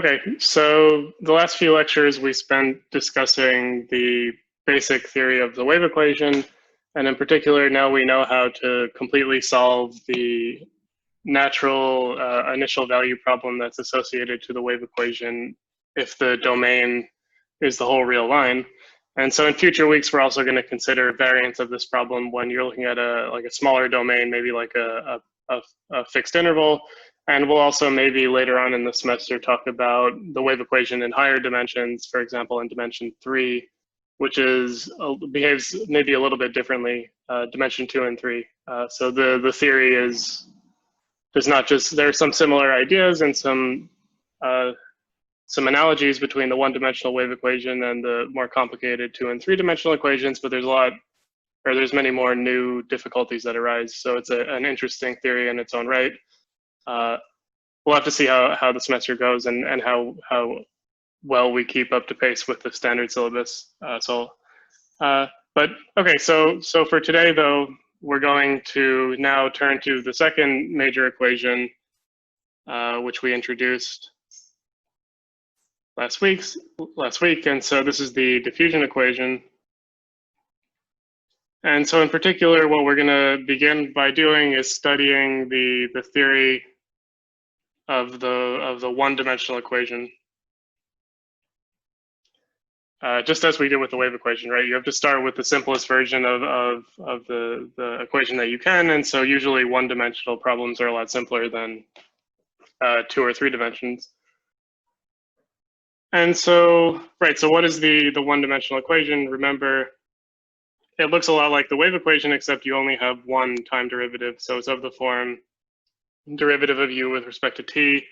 Okay, so the last few lectures we spent discussing the basic theory of the wave equation, and in particular, now we know how to completely solve the natural initial value problem that's associated to the wave equation if the domain is the whole real line. And so in future weeks, we're also going to consider variants of this problem when you're looking at a smaller domain, maybe like a fixed interval. And we'll also maybe later on in the semester talk about the wave equation in higher dimensions, for example, in dimension 3, which behaves maybe a little bit differently, dimension 2 and 3. So the theory is, there are some similar ideas and some analogies between the one-dimensional wave equation and the more complicated 2- and 3-dimensional equations, but there's many more new difficulties that arise. So it's an interesting theory in its own right. We'll have to see how the semester goes and how well we keep up to pace with the standard syllabus. But okay, so for today though, we're going to now turn to the second major equation, which we introduced last week, and so this is the diffusion equation. And so in particular, what we're going to begin by doing is studying the theory of the one-dimensional equation. Just as we did with the wave equation, right? You have to start with the simplest version of the equation that you can, and so usually one-dimensional problems are a lot simpler than 2 or 3 dimensions. And so, right, so what is the one-dimensional equation? Remember, it looks a lot like the wave equation, except you only have one time derivative. So it's of the form derivative of u with respect to t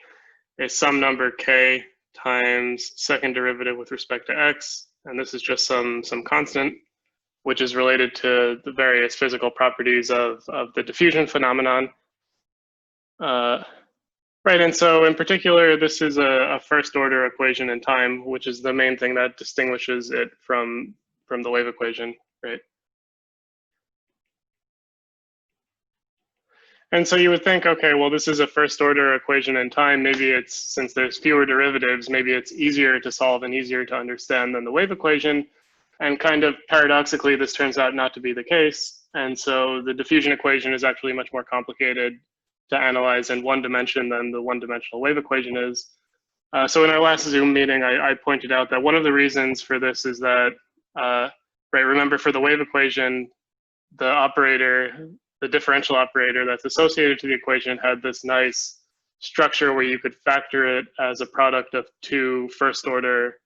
is some number k times second derivative with respect to x. And this is just some constant, which is related to the various physical properties of the diffusion phenomenon. Right, and so in particular, this is a first order equation in time, which is the main thing that distinguishes it from the wave equation, right? And so you would think, okay, well, this is a first order equation in time. Maybe it's, since there's fewer derivatives, maybe it's easier to solve and easier to understand than the wave equation. And kind of paradoxically, this turns out not to be the case. And so the diffusion equation is actually much more complicated to analyze in one dimension than the one-dimensional wave equation is. So in our last Zoom meeting, I pointed out that one of the reasons for this is that, right, remember for the wave equation, the differential operator that's associated to the equation had this nice structure where you could factor it as a product of 2 first-order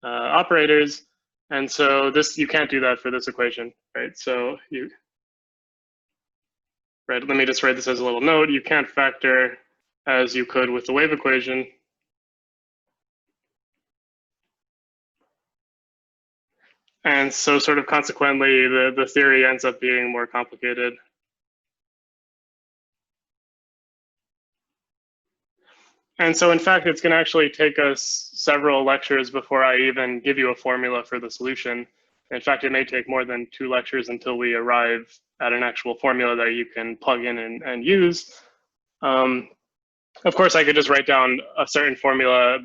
operators. And so you can't do that for this equation, right? So right, let me just write this as a little note. You can't factor as you could with the wave equation. And so sort of consequently, the theory ends up being more complicated. And so in fact, it's going to actually take us several lectures before I even give you a formula for the solution. In fact, it may take more than 2 lectures until we arrive at an actual formula that you can plug in and use. Of course, I could just write down a certain formula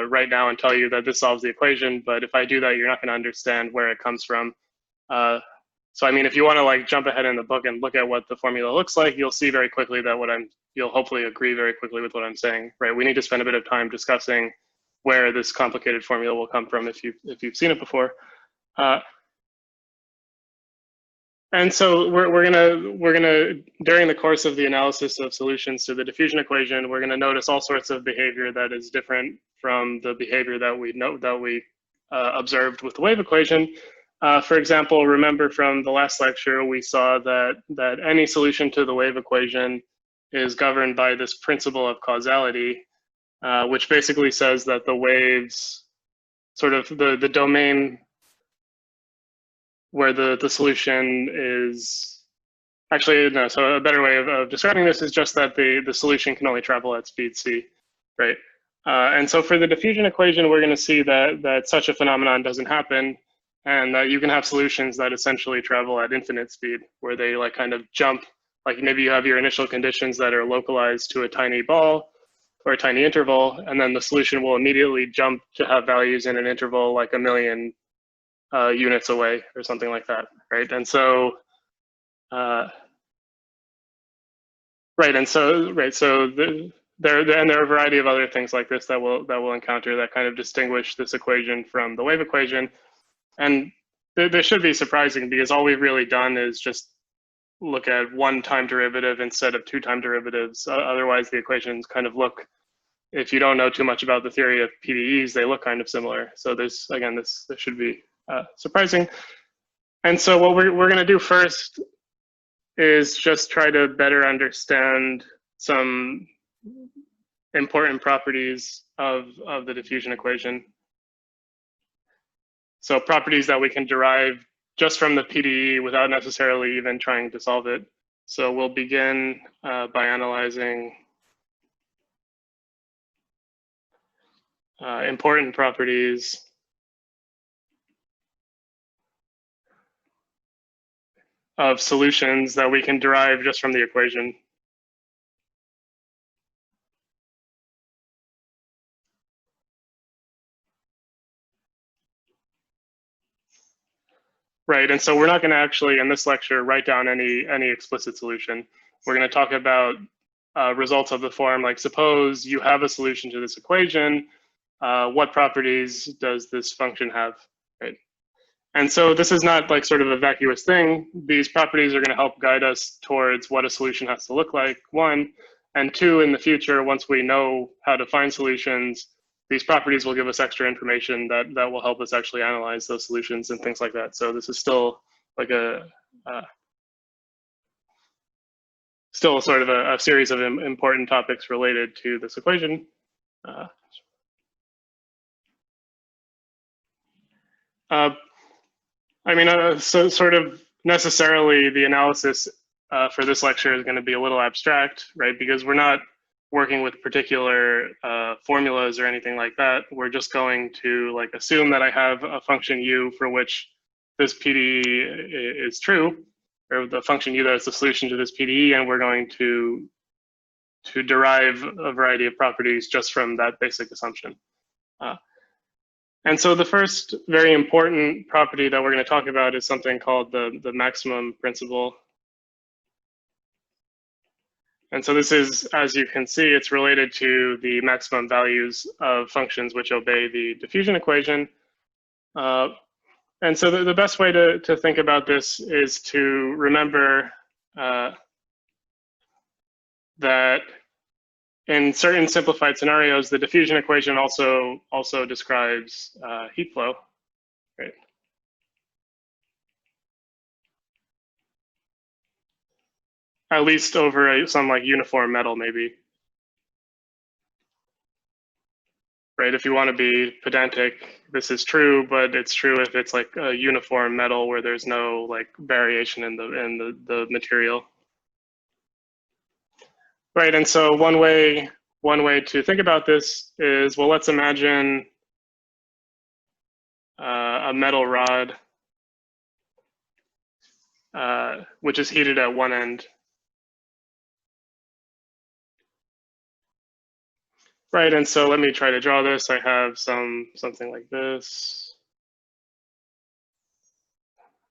right now and tell you that this solves the equation, but if I do that, you're not going to understand where it comes from. So I mean, if you want to like jump ahead in the book and look at what the formula looks like, you'll see very quickly that you'll hopefully agree very quickly with what I'm saying, right? We need to spend a bit of time discussing where this complicated formula will come from if you've seen it before. And so we're gonna during the course of the analysis of solutions to the diffusion equation, we're gonna notice all sorts of behavior that is different from the behavior that we observed with the wave equation. For example, remember from the last lecture, we saw that any solution to the wave equation is governed by this principle of causality, which basically says that the waves, sort of the domain where the solution is, actually, no, so a better way of describing this is just that the solution can only travel at speed c, right? And so for the diffusion equation, we're going to see that such a phenomenon doesn't happen, and that you can have solutions that essentially travel at infinite speed, where they like kind of jump, like maybe you have your initial conditions that are localized to a tiny ball, or a tiny interval, and then the solution will immediately jump to have values in an interval like 1,000,000 units away or something like that, right? And so, there are a variety of other things like this that we'll encounter that kind of distinguish this equation from the wave equation. And this should be surprising because all we've really done is just look at one time derivative instead of two time derivatives. Otherwise, the equations kind of look, if you don't know too much about the theory of PDEs, they look kind of similar. So this should be surprising. And so what we're going to do first is just try to better understand some important properties of the diffusion equation. So properties that we can derive just from the PDE without necessarily even trying to solve it. So we'll begin by analyzing important properties of solutions that we can derive just from the equation. Right, and so we're not going to actually, in this lecture, write down any explicit solution. We're going to talk about results of the form, like suppose you have a solution to this equation, what properties does this function have, right? And so this is not like sort of a vacuous thing. These properties are going to help guide us towards what a solution has to look like, one, and two, in the future, once we know how to find solutions, these properties will give us extra information that will help us actually analyze those solutions and things like that. So this is still like still sort of a series of important topics related to this equation. I mean, so sort of necessarily the analysis for this lecture is going to be a little abstract, right? Because we're not working with particular formulas or anything like that. We're just going to like assume that I have a function u for which this PDE is true, or the function u that is the solution to this PDE, and we're going to derive a variety of properties just from that basic assumption. And so the first very important property that we're going to talk about is something called the maximum principle. And so this is, as you can see, it's related to the maximum values of functions which obey the diffusion equation. And so the best way to think about this is to remember that in certain simplified scenarios, the diffusion equation also describes heat flow, right? At least over some like uniform metal, maybe. Right, if you want to be pedantic, this is true, but it's true if it's like a uniform metal where there's no like variation in the material. Right, and so one way to think about this is, well, let's imagine a metal rod which is heated at one end. Right, and so let me try to draw this. I have something like this.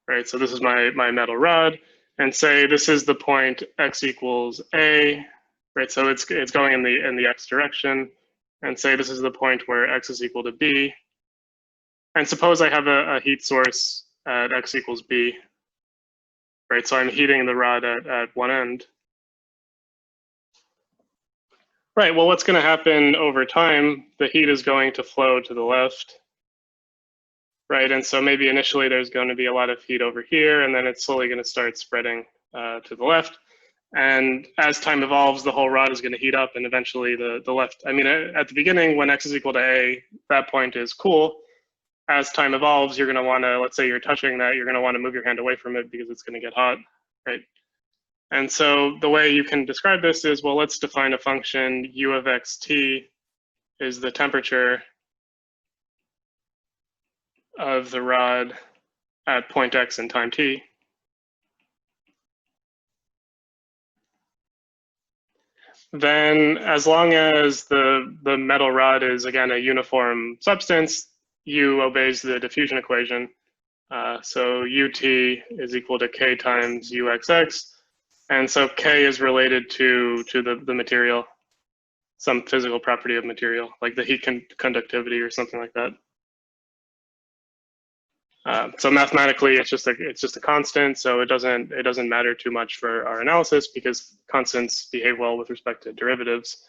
Right, so this is my metal rod, and say this is the point x equals a. Right, so it's going in the x direction, and say this is the point where x is equal to b. And suppose I have a heat source at x equals b. Right, so I'm heating the rod at one end. Right, well, what's going to happen over time? The heat is going to flow to the left. Right, and so maybe initially there's going to be a lot of heat over here, and then it's slowly going to start spreading to the left. And as time evolves, the whole rod is going to heat up, and eventually the left, I mean, at the beginning, when x is equal to a, that point is cool. As time evolves, you're going to want to, let's say you're touching that, you're going to want to move your hand away from it because it's going to get hot, right? And so the way you can describe this is, well, let's define a function u of xt is the temperature of the rod at point x and time t. then as long as the metal rod is, again, a uniform substance, U obeys the diffusion equation. So UT is equal to K times UXX. And so K is related to the material, some physical property of material, like the heat conductivity or something like that. So mathematically, it's just a constant, so it doesn't matter too much for our analysis because constants behave well with respect to derivatives.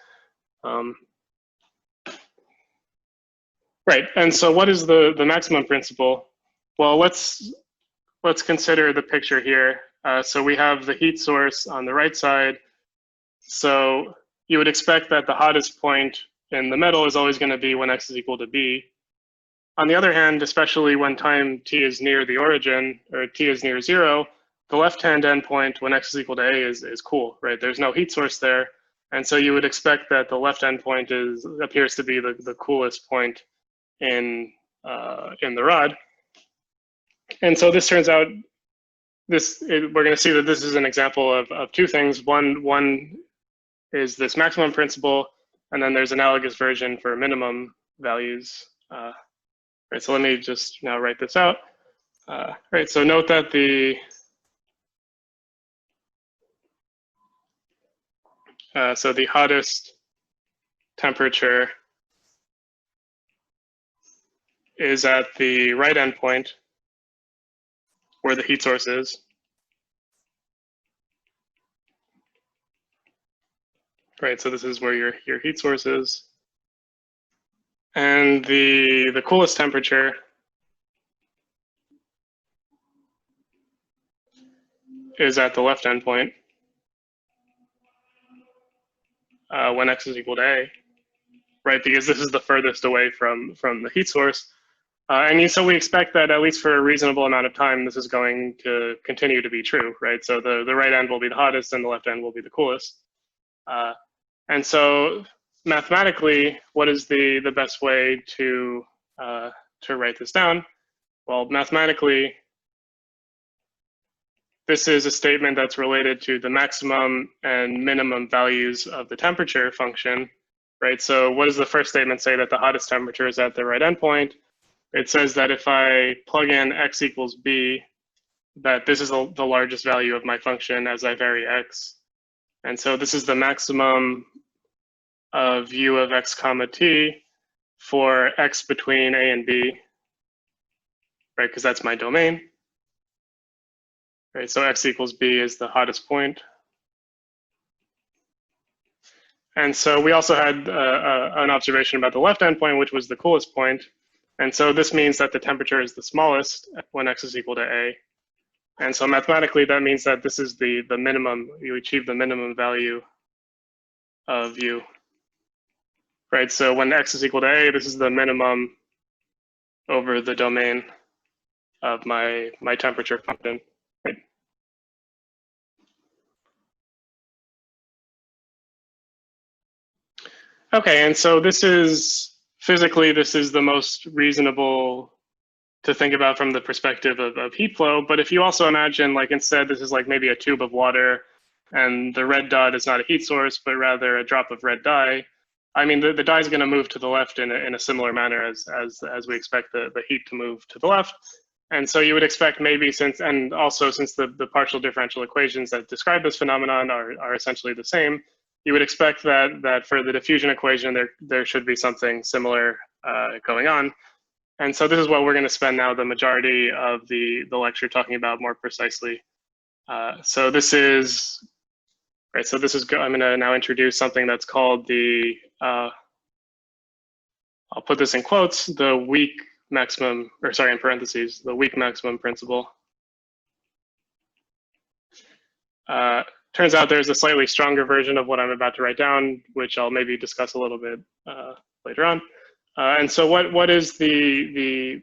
Right, and so what is the maximum principle? Well, let's consider the picture here. So we have the heat source on the right side. So you would expect that the hottest point in the metal is always going to be when x is equal to b. On the other hand, especially when time t is near the origin, or t is near 0, the left-hand endpoint when x is equal to a is cool, right? There's no heat source there. And so you would expect that the left endpoint appears to be the coolest point in the rod. And so this turns out, we're going to see that this is an example of two things. One is this maximum principle, and then there's an analogous version for minimum values. Right, so let me just now write this out. Right, so note that the hottest temperature is at the right endpoint where the heat source is. Right, so this is where your heat source is. And the coolest temperature is at the left endpoint when x is equal to a, right? Because this is the furthest away from the heat source. And so we expect that at least for a reasonable amount of time, this is going to continue to be true, right? So the right end will be the hottest and the left end will be the coolest. And so mathematically, what is the best way to write this down? Well, mathematically, this is a statement that's related to the maximum and minimum values of the temperature function, right? So what does the first statement say? That the hottest temperature is at the right endpoint. It says that if I plug in x equals b, that this is the largest value of my function as I vary x. And so this is the maximum of u of x comma t for x between a and b, right? Because that's my domain. Right, so x equals b is the hottest point. And so we also had an observation about the left endpoint, which was the coolest point. And so this means that the temperature is the smallest when x is equal to a. And so mathematically, that means that this is the minimum, you achieve the minimum value of u. Right, so when x is equal to a, this is the minimum over the domain of my temperature function. Right? Okay, and so this is, physically, this is the most reasonable to think about from the perspective of heat flow. But if you also imagine, like, instead, this is like maybe a tube of water, and the red dot is not a heat source, but rather a drop of red dye. I mean, the dye is going to move to the left in a similar manner as we expect the heat to move to the left. And so you would expect maybe since the partial differential equations that describe this phenomenon are essentially the same, you would expect that for the diffusion equation, there should be something similar going on. And so this is what we're going to spend now the majority of the lecture talking about more precisely. So this is, right, so this is, I'm going to now introduce something that's called the, I'll put this in quotes, the weak maximum, or sorry, in parentheses, the weak maximum principle. Turns out there's a slightly stronger version of what I'm about to write down, which I'll maybe discuss a little bit later on. And so what is the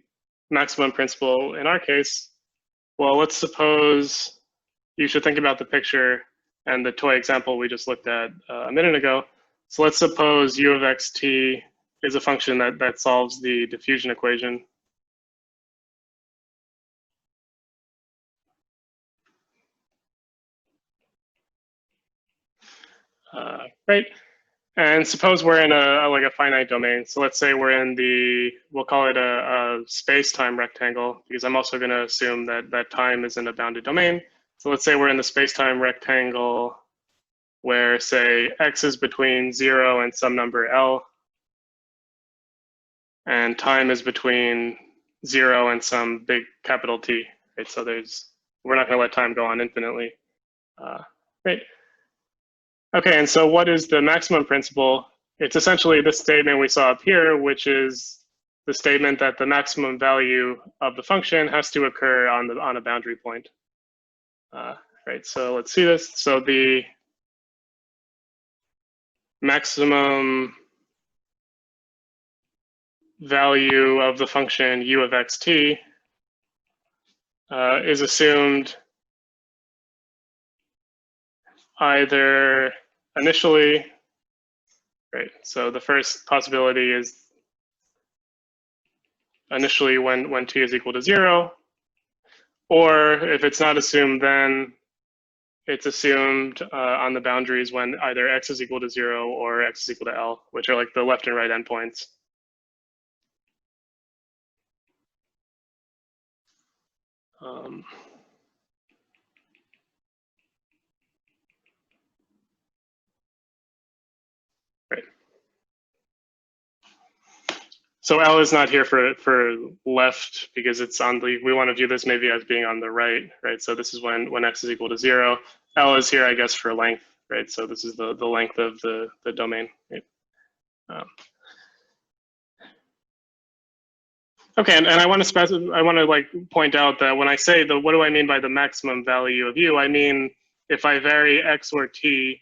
maximum principle in our case? Well, let's suppose you should think about the picture and the toy example we just looked at a minute ago. So let's suppose u of xt is a function that solves the diffusion equation. right? And suppose we're in like a finite domain. So let's say we're in we'll call it a space-time rectangle, because I'm also going to assume that time is in a bounded domain. So let's say we're in the space-time rectangle where, say, x is between 0 and some number L, and time is between 0 and some big capital T, right? So we're not going to let time go on infinitely, right? Okay, and so what is the maximum principle? It's essentially this statement we saw up here, which is the statement that the maximum value of the function has to occur on a boundary point. Right, so let's see this. So the maximum value of the function u of xt is assumed either initially, right? So the first possibility is initially when t is equal to 0, or if it's not assumed, then it's assumed on the boundaries when either x is equal to 0 or x is equal to L, which are like the left and right endpoints. Right. So L is not here for left because it's on we want to view this maybe as being on the right, right? So this is when x is equal to 0. L is here, I guess, for length, right? So this is the length of the domain, right? Okay, and I want to like point out that when I say what do I mean by the maximum value of u, I mean if I vary x or t,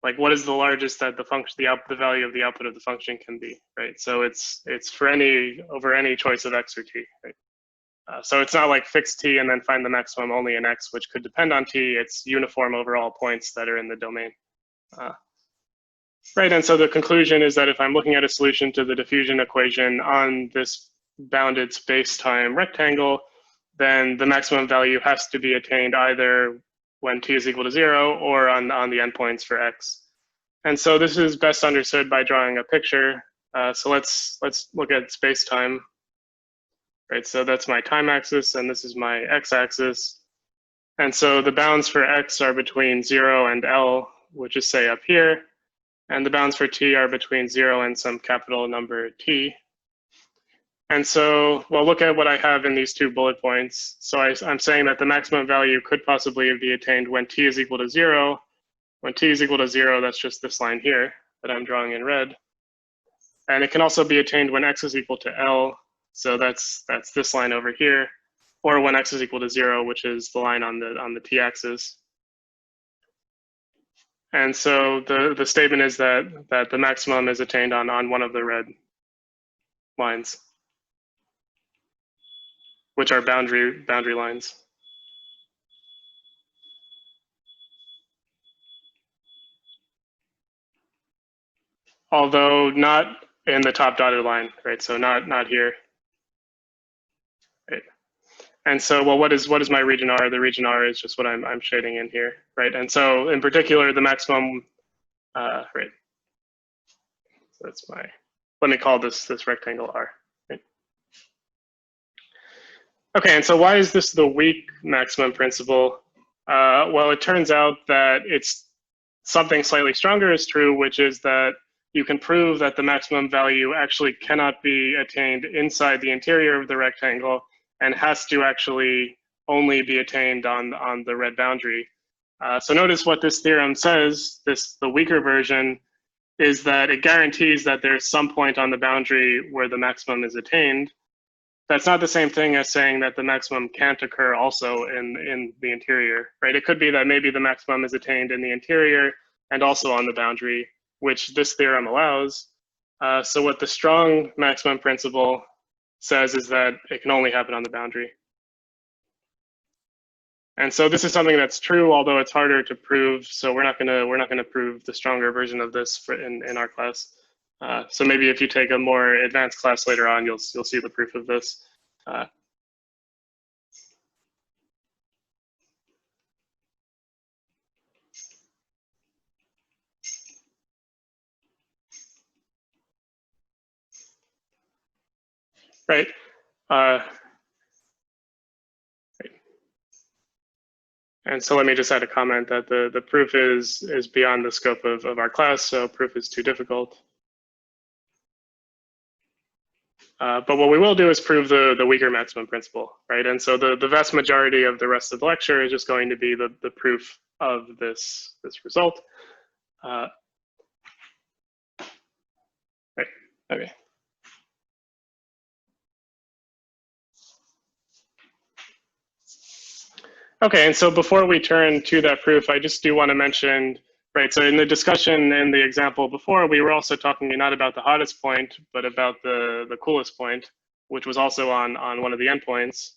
like what is the largest that the function, the value of the output of the function can be, right? So it's for over any choice of x or t, right? So it's not like fix t and then find the maximum only in x, which could depend on t. It's uniform over all points that are in the domain. Right, and so the conclusion is that if I'm looking at a solution to the diffusion equation on this bounded space-time rectangle, then the maximum value has to be attained either when t is equal to 0 or on the endpoints for x. And so this is best understood by drawing a picture. So let's look at space-time. Right, so that's my time axis, and this is my x-axis. And so the bounds for x are between 0 and L, which is, say, up here. And the bounds for t are between 0 and some capital number t. And so, well, look at what I have in these 2 bullet points. So I'm saying that the maximum value could possibly be attained when t is equal to 0. When t is equal to 0, that's just this line here that I'm drawing in red. And it can also be attained when x is equal to L. So that's this line over here, or when x is equal to 0, which is the line on the t-axis. And so the statement is that the maximum is attained on one of the red lines, which are boundary lines. Although not in the top dotted line, right? So not here. Right. And so, well, what is my region R? The region R is just what I'm shading in here, right? And so, in particular, the maximum, right? So that's let me call this rectangle R. Right? Okay, and so why is this the weak maximum principle? Well, it turns out that it's something slightly stronger is true, which is that you can prove that the maximum value actually cannot be attained inside the interior of the rectangle and has to actually only be attained on the red boundary. So notice what this theorem says, the weaker version, is that it guarantees that there's some point on the boundary where the maximum is attained. That's not the same thing as saying that the maximum can't occur also in the interior, right? It could be that maybe the maximum is attained in the interior and also on the boundary, which this theorem allows. So what the strong maximum principle says is that it can only happen on the boundary. And so this is something that's true, although it's harder to prove. So we're not gonna prove the stronger version of this in our class. So maybe if you take a more advanced class later on, you'll see the proof of this. right? And so let me just add a comment that the proof is beyond the scope of our class, so proof is too difficult. But what we will do is prove the weaker maximum principle, right? And so the vast majority of the rest of the lecture is just going to be the proof of this result. Right, okay. Okay, and so before we turn to that proof, I just do want to mention, right, so in the discussion in the example before, we were also talking not about the hottest point, but about the coolest point, which was also on one of the endpoints.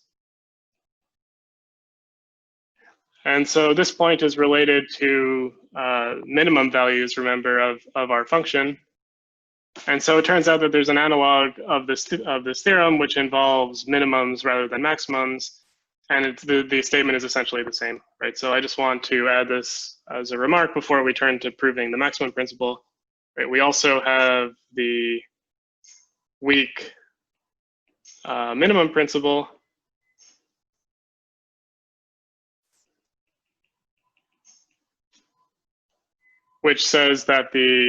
And so this point is related to minimum values, remember, of our function. And so it turns out that there's an analog of this theorem, which involves minimums rather than maximums. And the statement is essentially the same, right? So I just want to add this as a remark before we turn to proving the maximum principle. Right? We also have the weak minimum principle. Which says that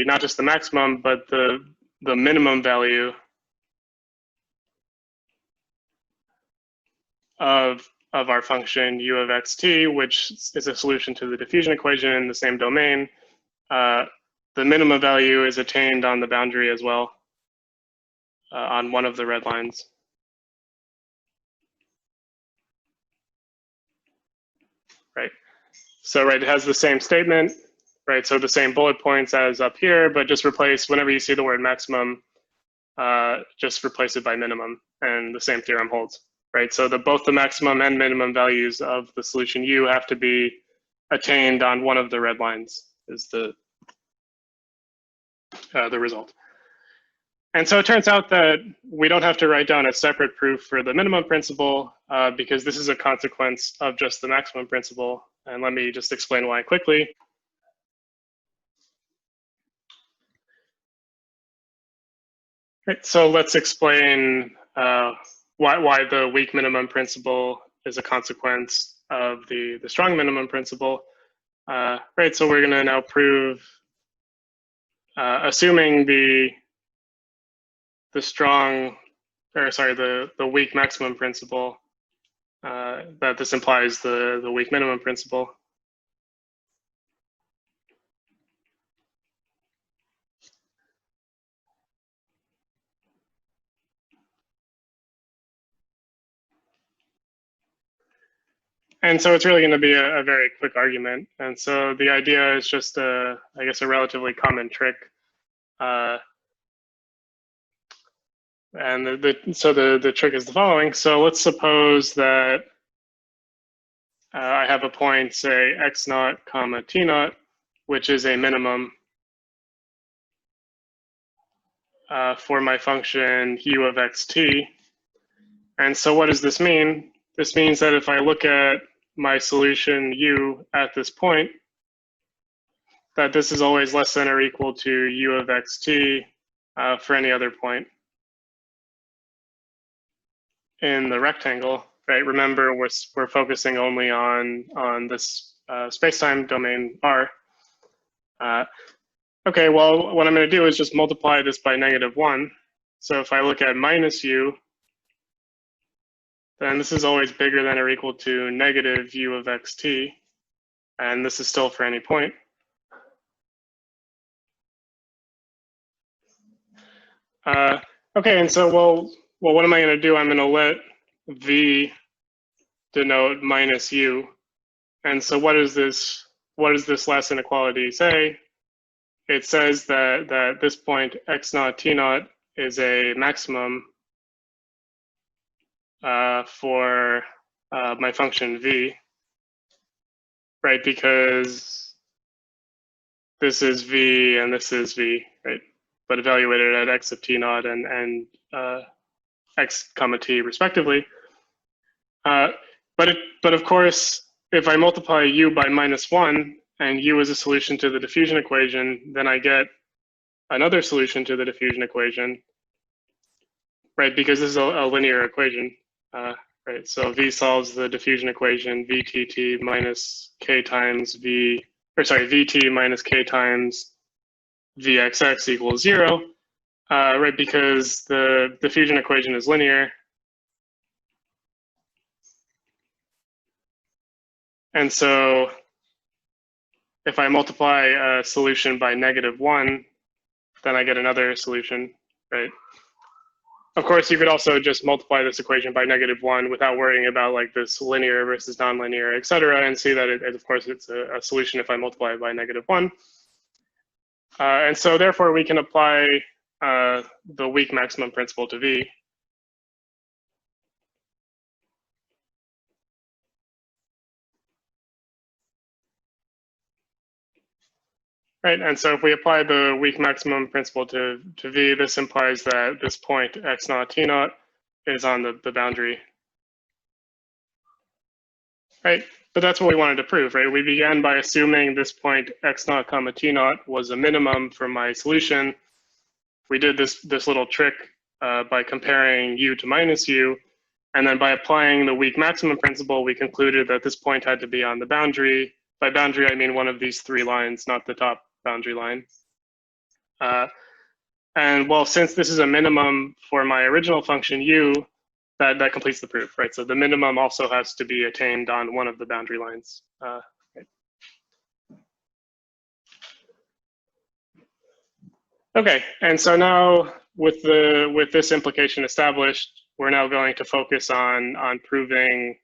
not just the maximum, but the minimum value of our function u of xt, which is a solution to the diffusion equation in the same domain, the minimum value is attained on the boundary as well, on one of the red lines. Right. So right, it has the same statement, right? So the same bullet points as up here, but just replace, whenever you see the word maximum, just replace it by minimum, and the same theorem holds. Right, so both the maximum and minimum values of the solution U have to be attained on one of the red lines is the result. And so it turns out that we don't have to write down a separate proof for the minimum principle because this is a consequence of just the maximum principle. And let me just explain why quickly. Right, so let's explain why the weak minimum principle is a consequence of the strong minimum principle. Right, so we're going to now prove, assuming the weak maximum principle, that this implies the weak minimum principle. And so it's really going to be a very quick argument. And so the idea is just, I guess, a relatively common trick. And the trick is the following. So let's suppose that I have a point, say, x naught comma t naught, which is a minimum for my function u of xt. And so what does this mean? This means that if I look at my solution u at this point, that this is always less than or equal to u of xt for any other point in the rectangle, right? Remember, we're focusing only on this space-time domain R. Okay, well, what I'm going to do is just multiply this by -1. So if I look at minus u, then this is always bigger than or equal to negative u of xt, and this is still for any point. Okay, and so, well, what am I going to do? I'm going to let v denote minus u. And so what does this last inequality say? It says that this point x naught t naught is a maximum for my function v, right? Because this is v and this is v, right? But evaluated at x of t naught and x comma t respectively. But of course, if I multiply u by -1 and u is a solution to the diffusion equation, then I get another solution to the diffusion equation. right? Because this is a linear equation, right? So V solves the diffusion equation, VTT minus K times V, or sorry, VT minus K times VXX equals 0, right? Because the diffusion equation is linear. And so if I multiply a solution by -1, then I get another solution, right? Of course, you could also just multiply this equation by -1 without worrying about like this linear versus nonlinear, et cetera, and see that of course, it's a solution if I multiply it by -1. And so therefore, we can apply the weak maximum principle to V. Right, and so if we apply the weak maximum principle to V, this implies that this point x naught t naught is on the boundary. Right, but that's what we wanted to prove, right? We began by assuming this point x naught comma t naught was a minimum for my solution. We did this little trick by comparing u to minus u, and then by applying the weak maximum principle, we concluded that this point had to be on the boundary. By boundary, I mean one of these three lines, not the top boundary line. And well, since this is a minimum for my original function u, that completes the proof, right? So the minimum also has to be attained on one of the boundary lines. Right. Okay, and so now with this implication established, we're now going to focus on proving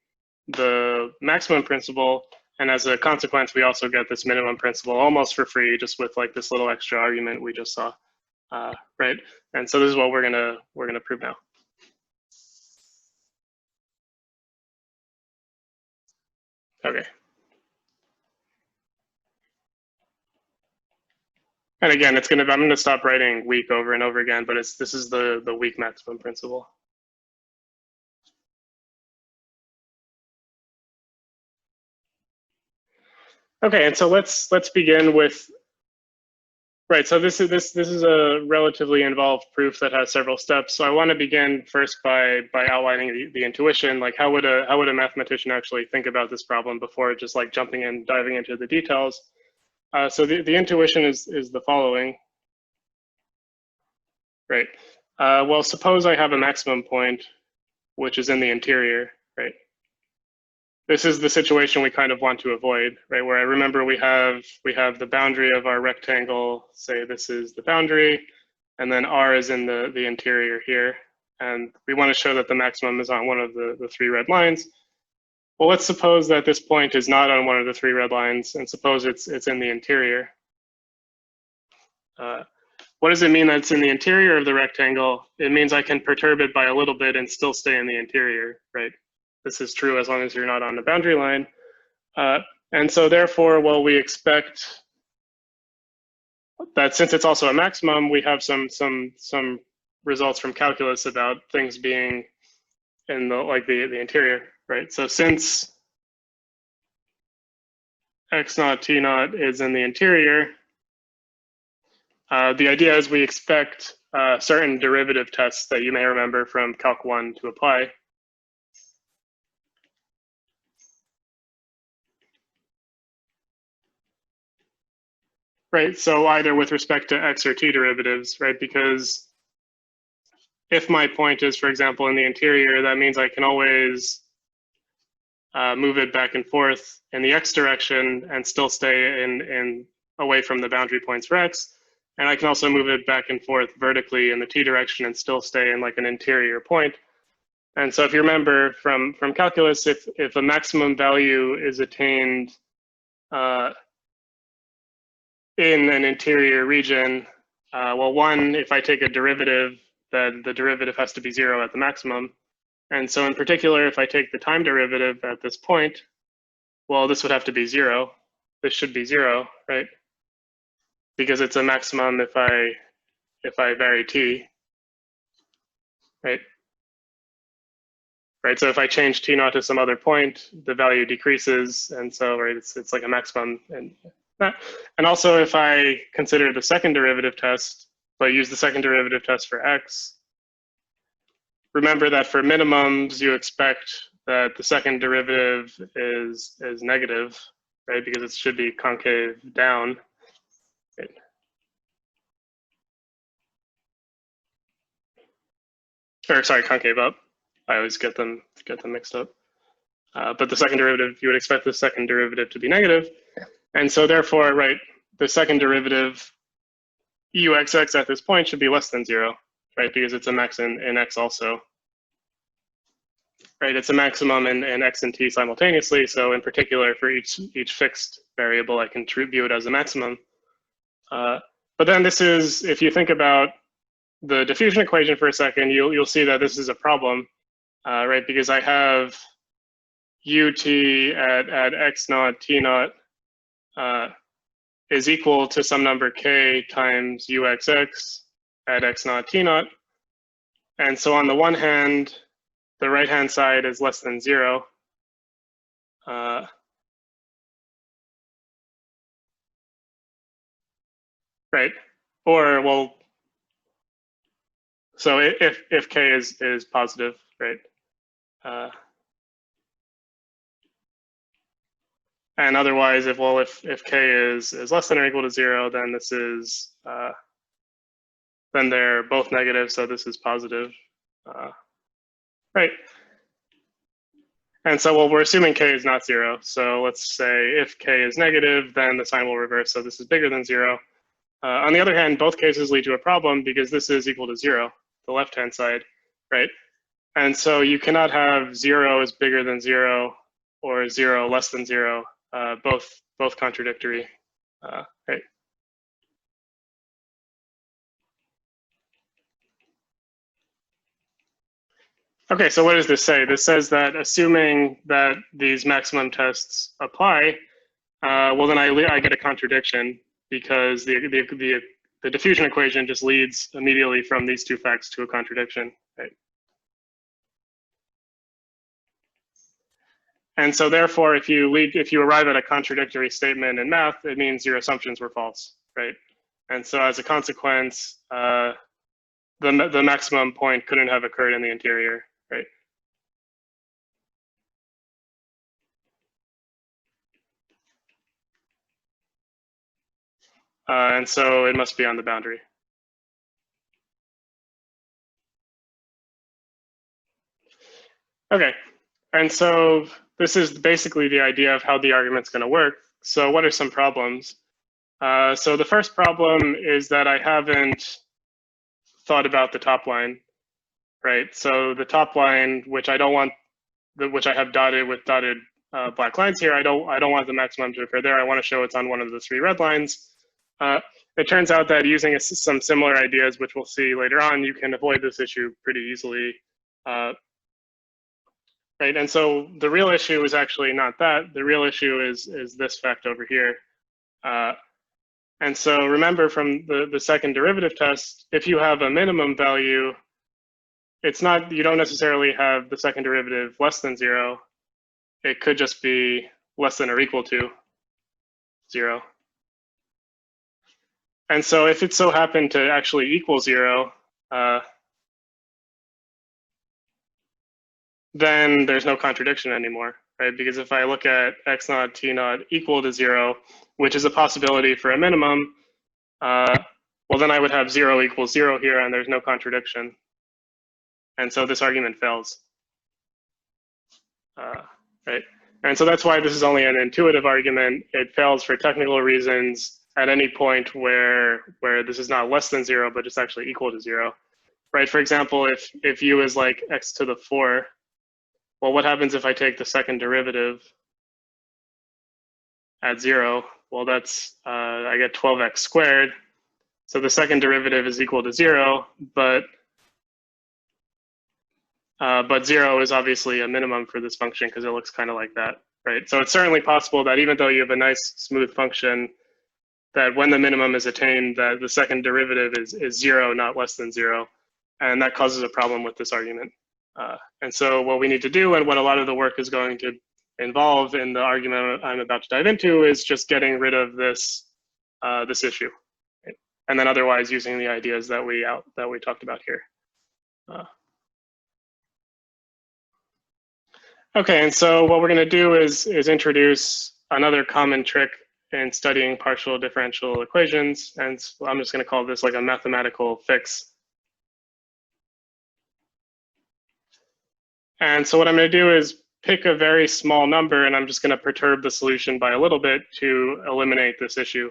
the maximum principle, and as a consequence, we also get this minimum principle almost for free, just with like this little extra argument we just saw, right? And so this is what we're gonna prove now. Okay. And again, I'm gonna stop writing weak over and over again, but this is the weak maximum principle. Okay, and so let's begin with, right, so this is a relatively involved proof that has several steps. So I want to begin first by outlining the intuition, like how would a mathematician actually think about this problem before just like diving into the details. So the intuition is the following, right? Well, suppose I have a maximum point, which is in the interior, right? This is the situation we kind of want to avoid, right? Where I remember we have the boundary of our rectangle, say this is the boundary, and then R is in the interior here. And we want to show that the maximum is on one of the three red lines. Well, let's suppose that this point is not on one of the three red lines, and suppose it's in the interior. What does it mean that it's in the interior of the rectangle? It means I can perturb it by a little bit and still stay in the interior, right? This is true as long as you're not on the boundary line. And so therefore, well, we expect that since it's also a maximum, we have some results from calculus about things being in the interior, right? So since x naught t naught is in the interior, the idea is we expect certain derivative tests that you may remember from Calc 1 to apply. Right, so either with respect to x or t derivatives, right? Because if my point is, for example, in the interior, that means I can always move it back and forth in the x direction and still stay in away from the boundary points for x. And I can also move it back and forth vertically in the t direction and still stay in like an interior point. And so if you remember from calculus, if a maximum value is attained in an interior region, well, one, if I take a derivative, then the derivative has to be 0 at the maximum. And so in particular, if I take the time derivative at this point, well, this would have to be 0. This should be 0, right? Because it's a maximum if I vary t, right? Right, so if I change t naught to some other point, the value decreases, and so right, it's like a maximum. And also, if I consider the second derivative test, but use the second derivative test for x, remember that for minimums, you expect that the second derivative is negative, right? Because it should be concave down. Right? Or sorry, concave up. I always get them mixed up. But the second derivative, you would expect the second derivative to be negative. And so therefore, right, the second derivative, uxx at this point should be less than 0, right? Because it's a max in x also. Right, it's a maximum in x and t simultaneously. So in particular, for each fixed variable, I can view it as a maximum. But then this is, if you think about the diffusion equation for a second, you'll see that this is a problem, right? Because I have ut at x naught t naught is equal to some number k times uxx at x naught t naught. And so on the one hand, the right-hand side is less than 0. Right, or well, so if k is positive, right? And otherwise, if k is less than or equal to 0, then this is then they're both negative, so this is positive, right? And so, well, we're assuming k is not 0. So let's say if k is negative, then the sign will reverse. So this is bigger than 0. On the other hand, both cases lead to a problem because this is equal to 0, the left-hand side, right? And so you cannot have 0 is bigger than 0 or 0 less than 0, both contradictory, right? Okay, so what does this say? This says that assuming that these maximum tests apply, well, then I get a contradiction because the diffusion equation just leads immediately from these two facts to a contradiction, right? And so therefore, if you arrive at a contradictory statement in math, it means your assumptions were false, right? And so as a consequence, the maximum point couldn't have occurred in the interior, right? And so it must be on the boundary. Okay, and so this is basically the idea of how the argument's going to work. So what are some problems? So the first problem is that I haven't thought about the top line, right? So the top line, which I don't want, which I have dotted with dotted black lines here, I don't want the maximum to occur there. I want to show it's on one of the 3 red lines. It turns out that using some similar ideas, which we'll see later on, you can avoid this issue pretty easily. Right, and so the real issue is actually not that. The real issue is this fact over here. And so remember from the second derivative test, if you have a minimum value, it's not, you don't necessarily have the second derivative less than 0. It could just be less than or equal to 0. And so if it so happened to actually equal 0, then there's no contradiction anymore, right? Because if I look at x naught t naught equal to 0, which is a possibility for a minimum, well, then I would have 0 equals 0 here, and there's no contradiction. And so this argument fails, right? And so that's why this is only an intuitive argument. It fails for technical reasons at any point where this is not less than 0, but it's actually equal to 0, right? For example, if u is like x to the 4, well, what happens if I take the second derivative at 0? Well, that's, I get 12x squared. So the second derivative is equal to 0, but 0 is obviously a minimum for this function because it looks kind of like that, right? So it's certainly possible that even though you have a nice smooth function, that when the minimum is attained, that the second derivative is 0, not less than 0. And that causes a problem with this argument. And so what we need to do, and what a lot of the work is going to involve in the argument I'm about to dive into, is just getting rid of this this issue, right? And then otherwise using the ideas that we talked about here. Okay, and so what we're going to do is introduce another common trick in studying partial differential equations, and I'm just going to call this like a mathematical fix. And so what I'm going to do is pick a very small number, and I'm just going to perturb the solution by a little bit to eliminate this issue.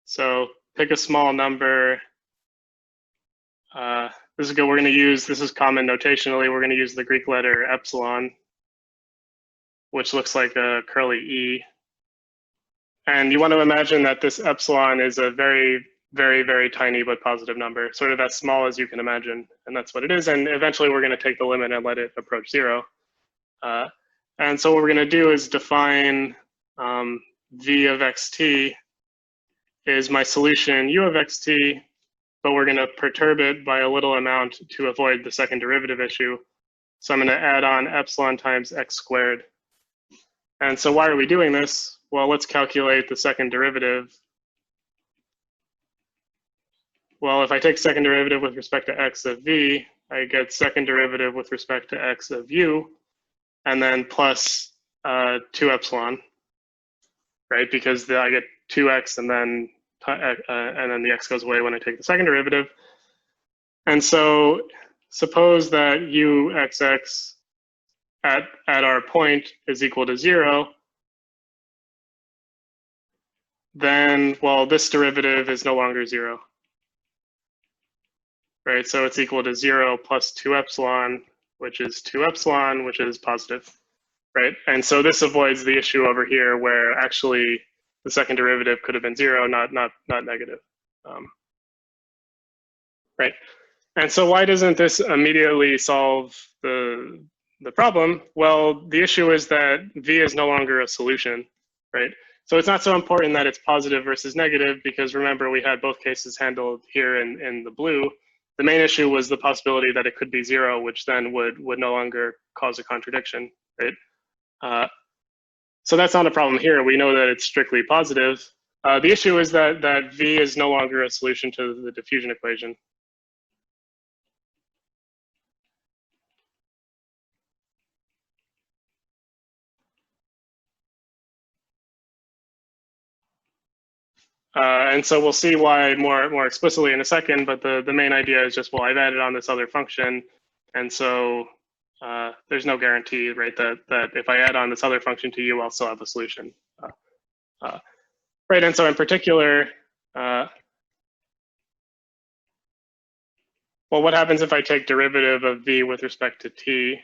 So pick a small number. This is good. We're going to use, this is common notationally, we're going to use the Greek letter epsilon, which looks like a curly E. And you want to imagine that this epsilon is a very, very, very tiny but positive number, sort of as small as you can imagine. And that's what it is. And eventually we're going to take the limit and let it approach 0. And so what we're going to do is define v of xt is my solution u of xt, but we're going to perturb it by a little amount to avoid the second derivative issue. So I'm going to add on epsilon times x squared. And so why are we doing this? Well, let's calculate the second derivative. Well, if I take second derivative with respect to x of v, I get second derivative with respect to x of u, and then plus 2 epsilon, right? Because I get 2x and then the x goes away when I take the second derivative. And so suppose that uxx at our point is equal to 0, then, well, this derivative is no longer 0, right? So it's equal to 0 plus 2 epsilon, which is 2 epsilon, which is positive, right? And so this avoids the issue over here where actually the second derivative could have been 0, not negative, right? And so why doesn't this immediately solve the problem? Well, the issue is that v is no longer a solution, right? So it's not so important that it's positive versus negative, because remember, we had both cases handled here in the blue. The main issue was the possibility that it could be 0, which then would no longer cause a contradiction, right? So that's not a problem here. We know that it's strictly positive. The issue is that v is no longer a solution to the diffusion equation. And so we'll see why more explicitly in a second, but the main idea is just, well, I've added on this other function, and so there's no guarantee, right, that if I add on this other function to u, I'll still have a solution. Right, and so in particular, well, what happens if I take derivative of v with respect to t?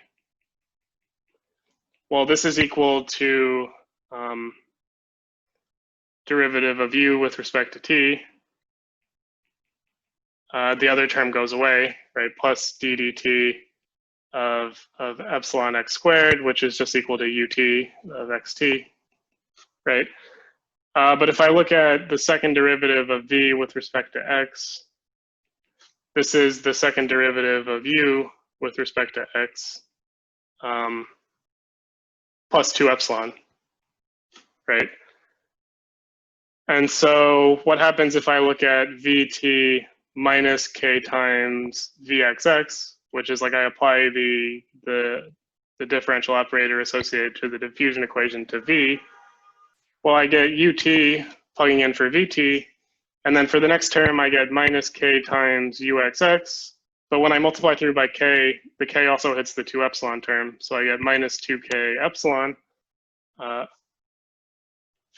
Well, this is equal to derivative of u with respect to t. The other term goes away, right? Plus d dt of epsilon x squared, which is just equal to ut of xt, right? But if I look at the second derivative of v with respect to x, this is the second derivative of u with respect to x plus 2 epsilon, right? And so what happens if I look at vt minus k times vxx, which is like I apply the differential operator associated to the diffusion equation to v? Well, I get ut plugging in for vt, and then for the next term I get minus k times uxx, but when I multiply through by k, the k also hits the 2 epsilon term, so I get minus 2k epsilon.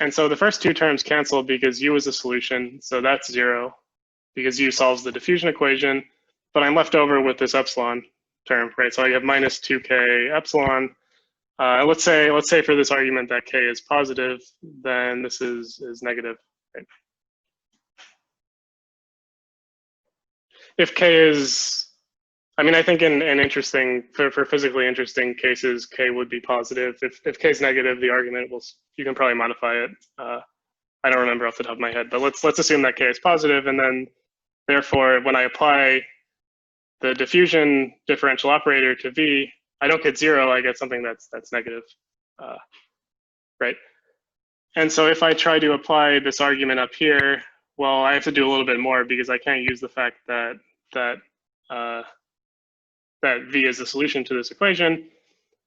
And so the first two terms cancel because u is a solution, so that's 0, because u solves the diffusion equation, but I'm left over with this epsilon term, right? So I have minus 2k epsilon. Let's say for this argument that k is positive, then this is negative, right? If k is, I mean, I think in interesting, for physically interesting cases, k would be positive. If k is negative, the argument will, you can probably modify it. I don't remember off the top of my head, but let's assume that k is positive, and then therefore, when I apply the diffusion differential operator to v, I don't get 0, I get something that's negative, right? And so if I try to apply this argument up here, well, I have to do a little bit more because I can't use the fact that v is the solution to this equation.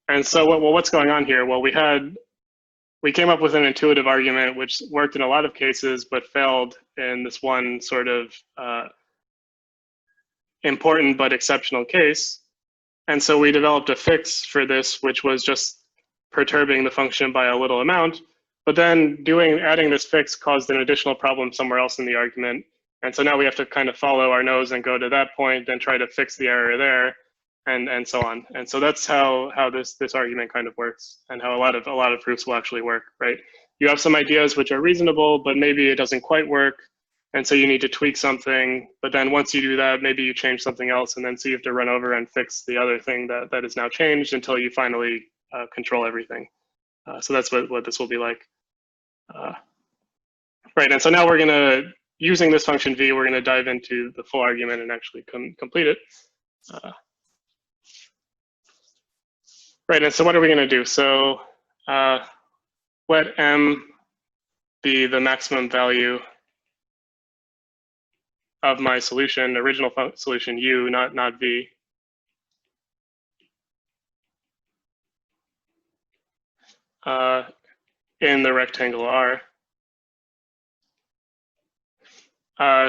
And so what's going on here? Well, we came up with an intuitive argument which worked in a lot of cases, but failed in this one sort of important but exceptional case. And so we developed a fix for this, which was just perturbing the function by a little amount. But then adding this fix caused an additional problem somewhere else in the argument. And so now we have to kind of follow our nose and go to that point and try to fix the error there, and so on. And so that's how this argument kind of works, and how a lot of proofs will actually work, right? You have some ideas which are reasonable, but maybe it doesn't quite work. And so you need to tweak something, but then once you do that, maybe you change something else, and then so you have to run over and fix the other thing that is now changed until you finally control everything. So that's what this will be like. Right, and so now we're gonna, using this function v, we're gonna dive into the full argument and actually complete it. Right, and so what are we gonna do? So let m be the maximum value of my solution, original solution u, not v. In the rectangle R.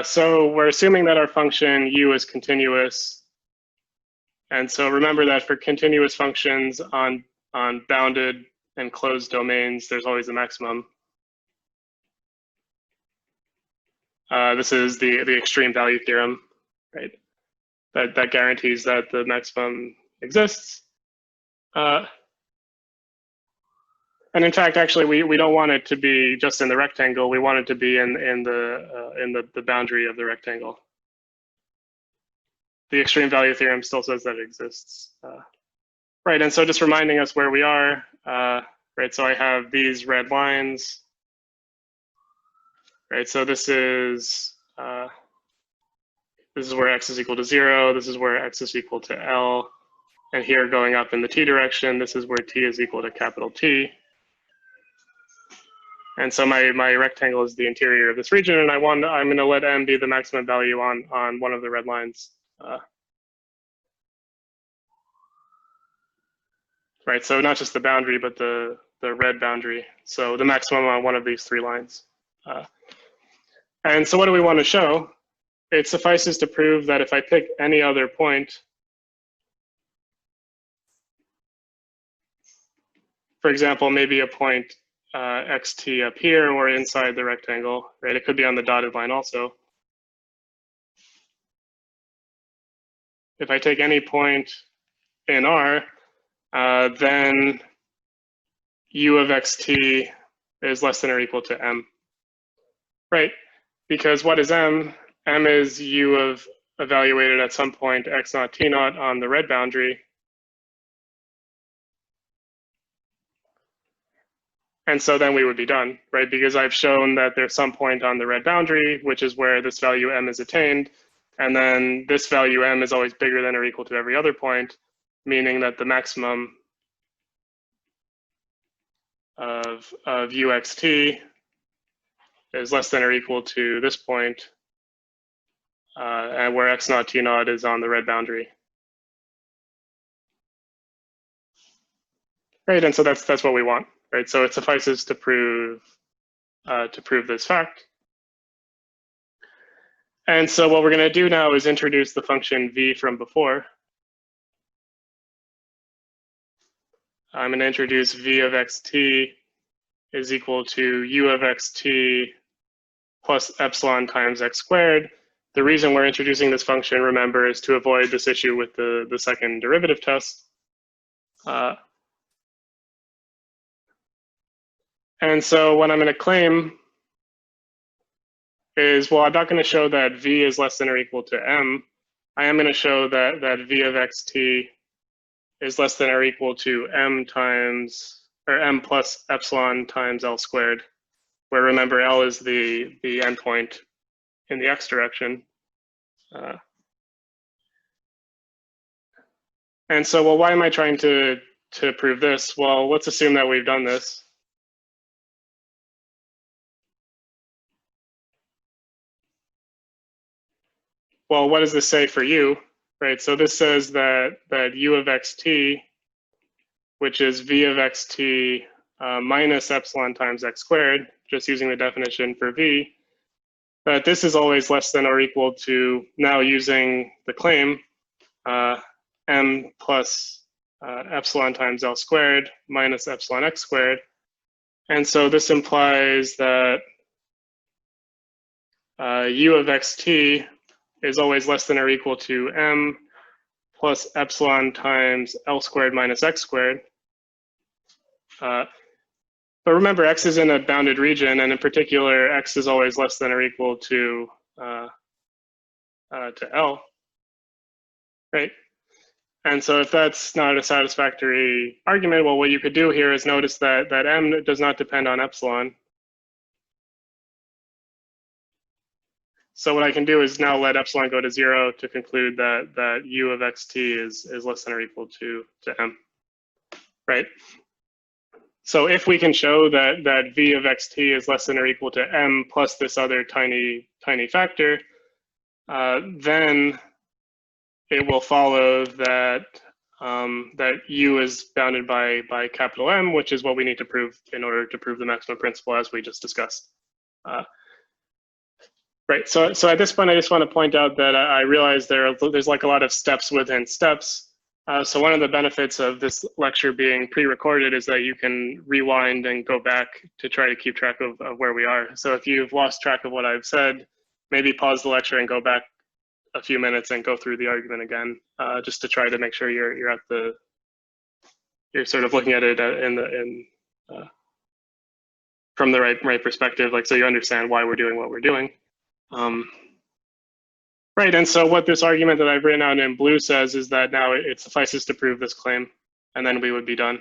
So we're assuming that our function u is continuous. And so remember that for continuous functions on bounded and closed domains, there's always a maximum. This is the extreme value theorem, right? That guarantees that the maximum exists. And in fact, actually, we don't want it to be just in the rectangle. We want it to be in the boundary of the rectangle. The extreme value theorem still says that it exists. Right, and so just reminding us where we are, right? So I have these red lines, right? So this is where x is equal to 0. This is where x is equal to L. And here going up in the t direction, this is where t is equal to capital T. And so my rectangle is the interior of this region, and I'm going to let m be the maximum value on one of the red lines. Right, so not just the boundary, but the red boundary. So the maximum on one of these three lines. And so what do we want to show? It suffices to prove that if I pick any other point, for example, maybe a point xt up here or inside the rectangle, right? It could be on the dotted line also. If I take any point in R, then u of xt is less than or equal to m, right? Because what is m? M is u of evaluated at some point x naught t naught on the red boundary. And so then we would be done, right? Because I've shown that there's some point on the red boundary, which is where this value m is attained. And then this value m is always bigger than or equal to every other point, meaning that the maximum of uxt is less than or equal to this point, and where x naught t naught is on the red boundary. Right, and so that's what we want, right? So it suffices to prove this fact. And so what we're going to do now is introduce the function v from before. I'm going to introduce v of xt is equal to u of xt plus epsilon times x squared. The reason we're introducing this function, remember, is to avoid this issue with the second derivative test. And so what I'm going to claim is, well, I'm not going to show that v is less than or equal to m. I am going to show that v of xt is less than or equal to m plus epsilon times L squared, where remember L is the endpoint in the x direction. And so, well, why am I trying to prove this? Well, let's assume that we've done this. Well, what does this say for u, right? So this says that u of xt which is v of xt minus epsilon times x squared, just using the definition for v, that this is always less than or equal to, now using the claim, m plus epsilon times L squared minus epsilon x squared. And so this implies that u of xt is always less than or equal to m plus epsilon times L squared minus x squared. But remember, x is in a bounded region, and in particular, x is always less than or equal to L, right? And so if that's not a satisfactory argument, well, what you could do here is notice that m does not depend on epsilon. So what I can do is now let epsilon go to 0 to conclude that u of xt is less than or equal to m, right? So if we can show that v of xt is less than or equal to m plus this other tiny factor, then it will follow that that u is bounded by capital M, which is what we need to prove in order to prove the maximum principle, as we just discussed. Right. So at this point, I just want to point out that I realize there's like a lot of steps within steps. So one of the benefits of this lecture being pre-recorded is that you can rewind and go back to try to keep track of where we are. So if you've lost track of what I've said, maybe pause the lecture and go back a few minutes and go through the argument again, just to try to make sure you're sort of looking at it from the right perspective, like so you understand why we're doing what we're doing. Right, and so what this argument that I've written out in blue says is that now it suffices to prove this claim, and then we would be done.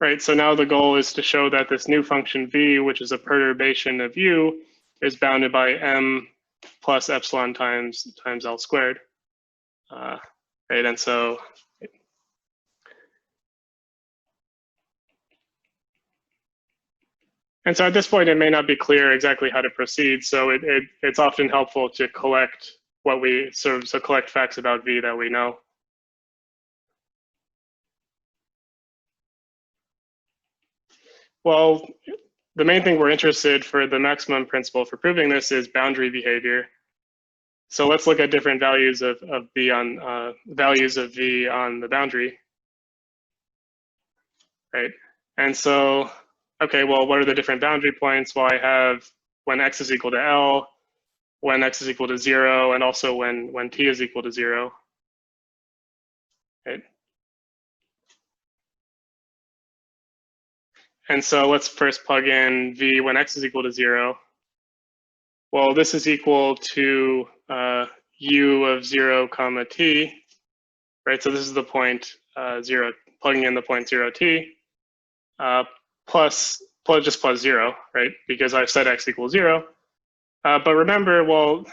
Right, so now the goal is to show that this new function v, which is a perturbation of u, is bounded by m plus epsilon times L squared. Right, and so at this point, it may not be clear exactly how to proceed. So it's often helpful to collect what we so collect facts about v that we know. Well, the main thing we're interested for the maximum principle for proving this is boundary behavior. So let's look at different values of v on values of v on the boundary, right? And so, okay, well, what are the different boundary points? Well, I have when x is equal to L, when x is equal to 0, and also when t is equal to 0, right? And so let's first plug in v when x is equal to 0. Well, this is equal to u of 0 comma t, right? So this is the point 0, plugging in the point 0t, plus 0, right? Because I've set x equals 0. But remember, well,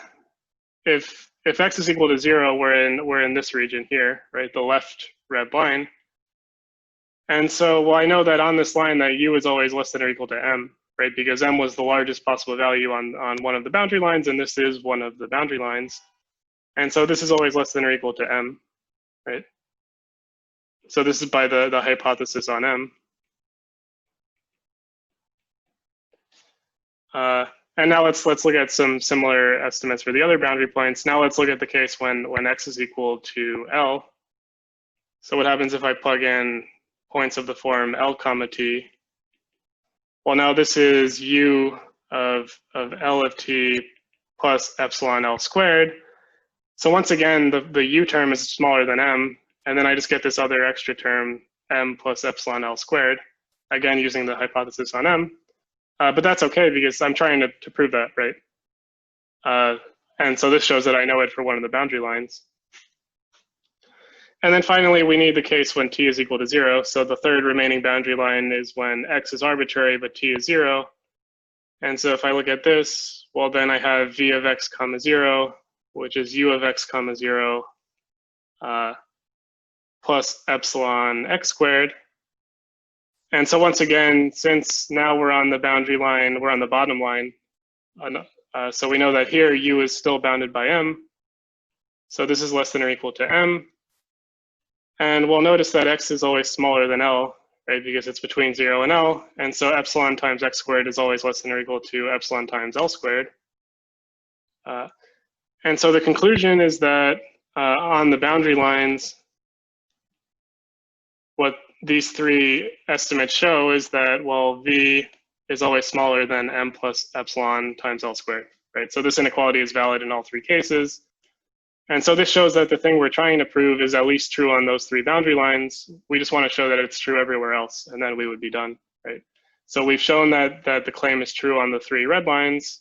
if x is equal to 0, we're in this region here, right? The left red line. And so, well, I know that on this line that u is always less than or equal to m, right? Because m was the largest possible value on one of the boundary lines, and this is one of the boundary lines. And so this is always less than or equal to m, right? So this is by the hypothesis on m. And now let's look at some similar estimates for the other boundary points. Now let's look at the case when x is equal to L. So what happens if I plug in points of the form L comma t? Well, now this is u of L of t plus epsilon L squared. So once again, the u term is smaller than m, and then I just get this other extra term, m plus epsilon L squared, again using the hypothesis on m. But that's okay because I'm trying to prove that, right? And so this shows that I know it for one of the boundary lines. And then finally, we need the case when t is equal to 0. So the third remaining boundary line is when x is arbitrary, but t is 0. And so if I look at this, well, then I have v of x comma 0, which is u of x comma 0 plus epsilon x squared. And so once again, since now we're on the boundary line, we're on the bottom line, So we know that here U is still bounded by M. So this is less than or equal to M. And we'll notice that X is always smaller than L, right? Because it's between 0 and L. And so epsilon times X squared is always less than or equal to epsilon times L squared. And so the conclusion is that on the boundary lines, what these three estimates show is that, well, V is always smaller than M plus epsilon times L squared, right? So this inequality is valid in all three cases. And so this shows that the thing we're trying to prove is at least true on those three boundary lines. We just want to show that it's true everywhere else, and then we would be done, right? So we've shown that the claim is true on the three red lines,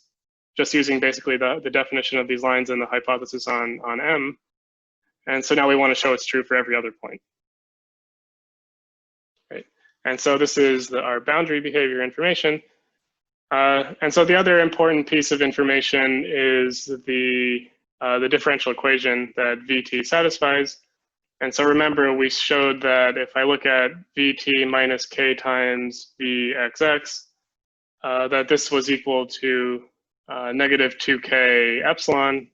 just using basically the definition of these lines and the hypothesis on M. And so now we want to show it's true for every other point. Right? And so this is our boundary behavior information. And so the other important piece of information is the differential equation that VT satisfies. And so remember, we showed that if I look at VT minus K times VXX, that this was equal to negative 2K epsilon,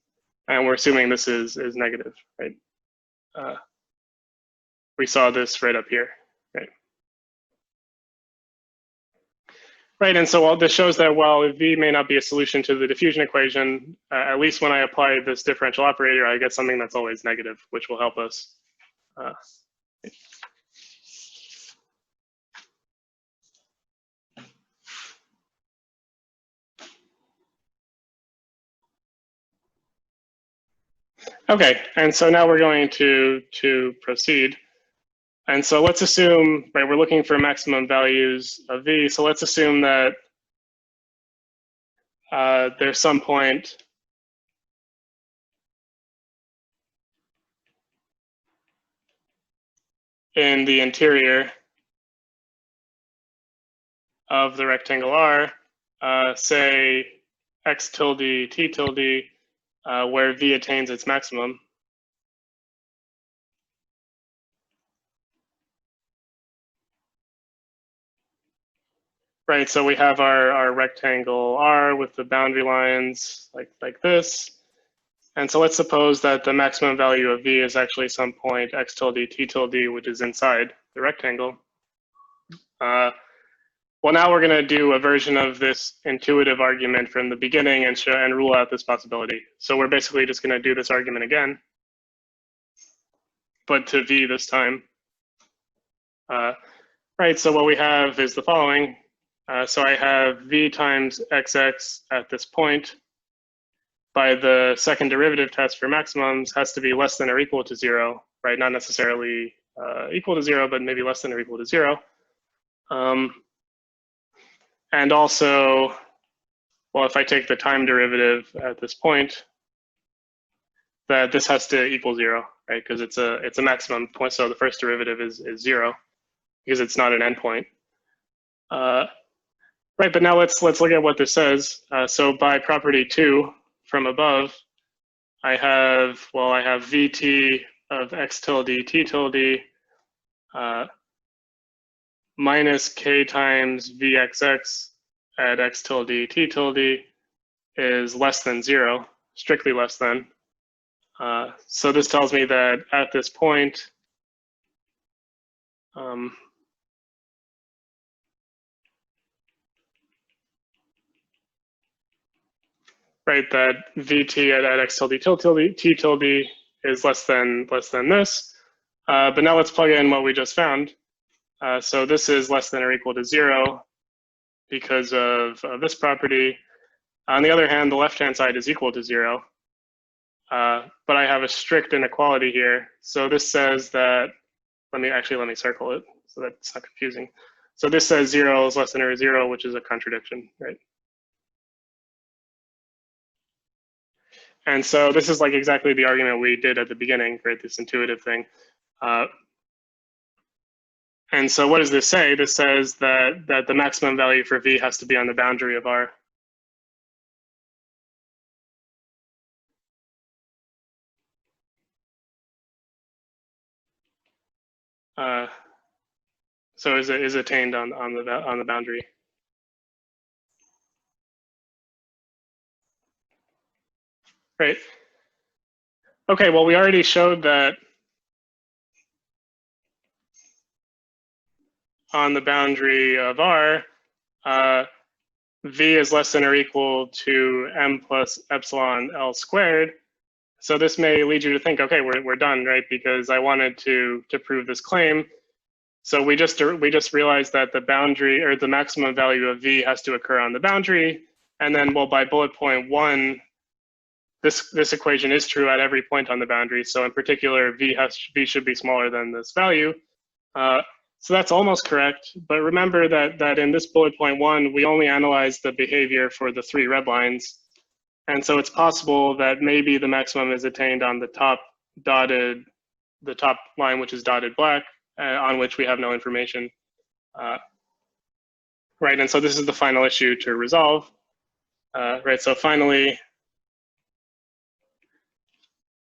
and we're assuming this is negative, right? We saw this right up here, right? Right, and so this shows that while V may not be a solution to the diffusion equation, at least when I apply this differential operator, I get something that's always negative, which will help us. Okay, and so now we're going to proceed. And so let's assume, right, we're looking for maximum values of V. So let's assume that there's some point in the interior of the rectangle R, say X tilde, T tilde, where V attains its maximum. Right, so we have our rectangle R with the boundary lines like this. And so let's suppose that the maximum value of V is actually some point X tilde, T tilde, which is inside the rectangle. Well, now we're going to do a version of this intuitive argument from the beginning and rule out this possibility. So we're basically just going to do this argument again, but to V this time. Right, so what we have is the following. So I have V times XX at this point by the second derivative test for maximums has to be less than or equal to 0, right? Not necessarily equal to 0, but maybe less than or equal to 0. And also, well, if I take the time derivative at this point, that this has to equal 0, right? Because it's a maximum point, so the first derivative is 0 because it's not an endpoint. Right, but now let's look at what this says. So by property 2 from above, I have VT of X tilde T tilde minus K times VXX at X tilde T tilde is less than 0, strictly less than. So this tells me that at this point, right, that VT at X tilde T tilde is less than this. But now let's plug in what we just found. So this is less than or equal to 0 because of this property. On the other hand, the left-hand side is equal to 0. But I have a strict inequality here. So this says that, let me circle it so that it's not confusing. So this says 0 is less than or 0, which is a contradiction, right? And so this is like exactly the argument we did at the beginning, right? This intuitive thing. And so what does this say? This says that the maximum value for V has to be on the boundary of R. So is attained on the boundary. right? Okay, well, we already showed that on the boundary of R, V is less than or equal to m plus epsilon L squared. So this may lead you to think, okay, we're done, right? Because I wanted to prove this claim. So we just realized that the boundary or the maximum value of V has to occur on the boundary. And then, well, by bullet point 1, this equation is true at every point on the boundary. So in particular, V should be smaller than this value. So that's almost correct. But remember that in this bullet point 1, we only analyzed the behavior for the 3 red lines. And so it's possible that maybe the maximum is attained on the top line, which is dotted black, on which we have no information. Right, and so this is the final issue to resolve. Right, so finally,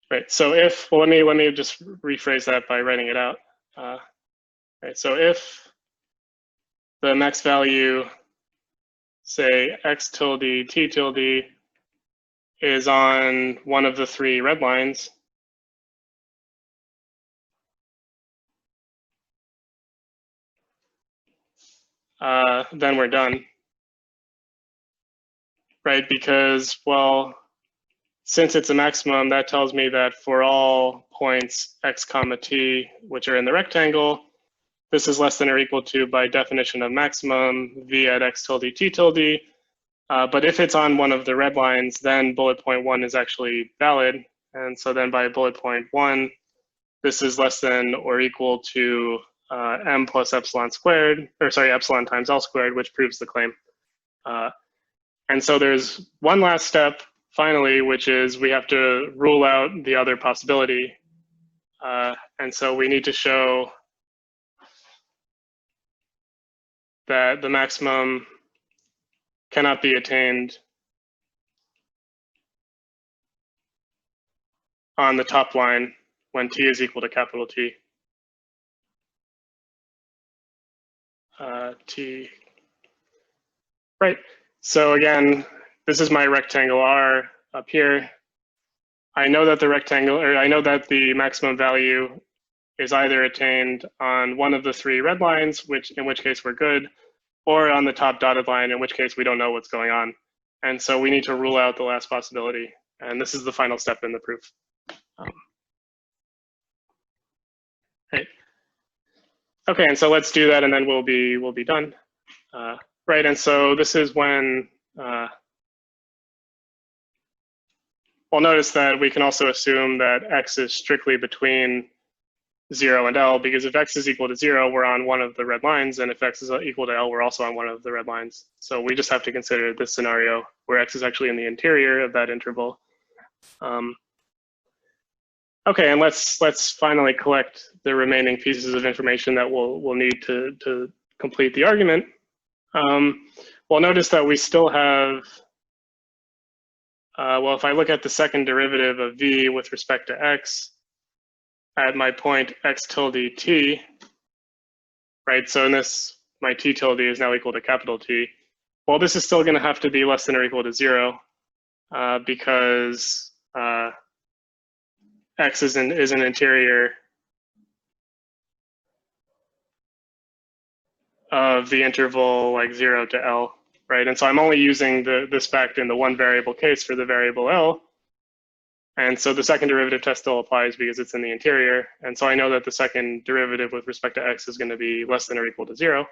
right, so if, well, let me just rephrase that by writing it out. Right, so if the max value, say x tilde t tilde, is on one of the 3 red lines, then we're done, right? Because, well, since it's a maximum, that tells me that for all points x comma t, which are in the rectangle, this is less than or equal to, by definition of maximum, v at x tilde t tilde. But if it's on one of the red lines, then bullet point 1 is actually valid. And so then by bullet point 1, this is less than or equal to m plus epsilon squared, or sorry, epsilon times L squared, which proves the claim. And so there's one last step, finally, which is we have to rule out the other possibility. And so we need to show that the maximum cannot be attained on the top line when t is equal to capital T. T. Right. So again, this is my rectangle R up here. I know that the rectangle, or I know that the maximum value is either attained on one of the 3 red lines, in which case we're good, or on the top dotted line, in which case we don't know what's going on. And so we need to rule out the last possibility. And this is the final step in the proof. Right. Okay, and so let's do that, and then we'll be done. Right, and so this is when, well, notice that we can also assume that x is strictly between 0 and L, because if x is equal to 0, we're on one of the red lines, and if x is equal to L, we're also on one of the red lines. So we just have to consider this scenario where x is actually in the interior of that interval. Okay, and let's finally collect the remaining pieces of information that we'll need to complete the argument. Well, notice that we still have, well, if I look at the second derivative of v with respect to x at my point x tilde t, right? So in this, my t tilde is now equal to capital T. Well, this is still going to have to be less than or equal to 0 because x is an interior of the interval like 0 to L, right? And so I'm only using this fact in the one variable case for the variable L. And so the second derivative test still applies because it's in the interior. And so I know that the second derivative with respect to x is going to be less than or equal to 0.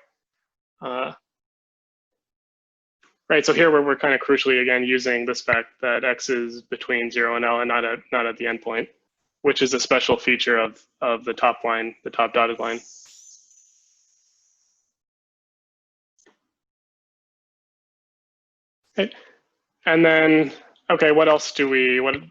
Right, so here we're kind of crucially, again, using this fact that x is between 0 and L and not at the endpoint, which is a special feature of the top line, the top dotted line. Okay. And then, okay, what else do we, right?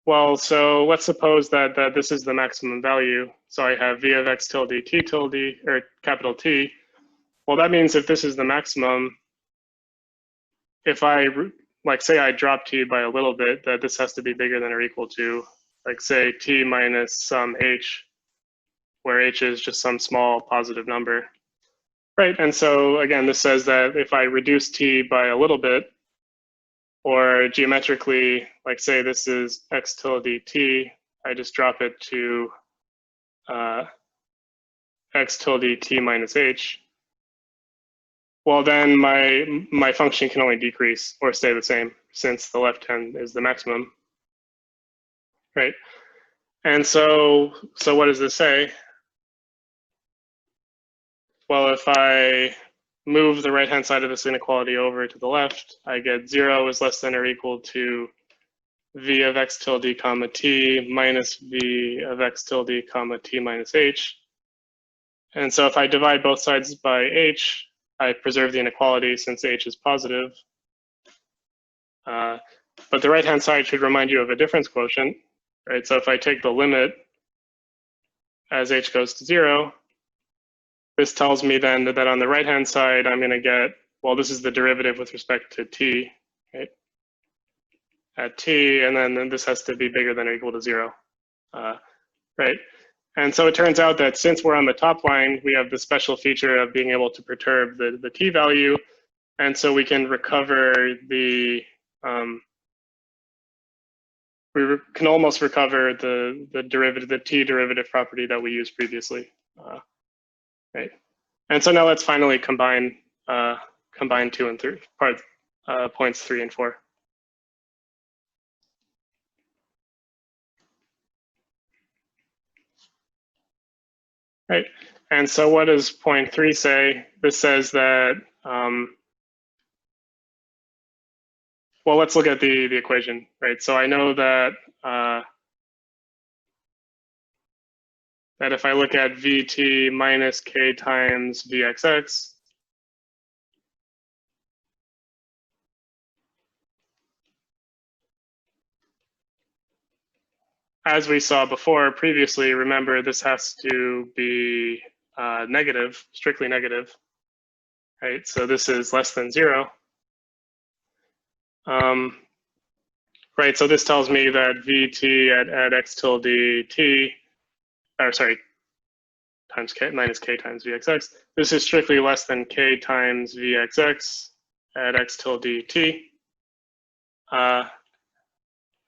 Well, so let's suppose that this is the maximum value. So I have v of x tilde t tilde, or capital T. Well, that means if this is the maximum, if I, like, say I drop t by a little bit, that this has to be bigger than or equal to, like, say t minus some h, where h is just some small positive number. Right, and so again, this says that if I reduce t by a little bit, Or geometrically, like say this is x tilde t, I just drop it to x tilde t minus h. Well, then my function can only decrease or stay the same since the left hand is the maximum, right? And so what does this say? Well, if I move the right-hand side of this inequality over to the left, I get 0 is less than or equal to v of x tilde comma t minus v of x tilde comma t minus h. And so if I divide both sides by h, I preserve the inequality since h is positive. But the right-hand side should remind you of a difference quotient, right? So if I take the limit as h goes to 0, this tells me then that on the right-hand side, I'm going to get, well, this is the derivative with respect to t, right? At t, and then this has to be bigger than or equal to 0, right? And so it turns out that since we're on the top line, we have the special feature of being able to perturb the t value, and so we can recover the, we can almost recover the derivative, the t derivative property that we used previously, right? And so now let's finally combine 2 and 3 points 3 and 4. Right, and so what does point 3 say? This says that, well, let's look at the equation, right? So I know that that if I look at vt minus k times vxx, as we saw before previously, remember this has to be negative, strictly negative, right? So this is less than 0. Right, so this tells me that vt at x tilde t, or sorry, times k minus k times vxx. This is strictly less than k times vxx at x tilde t.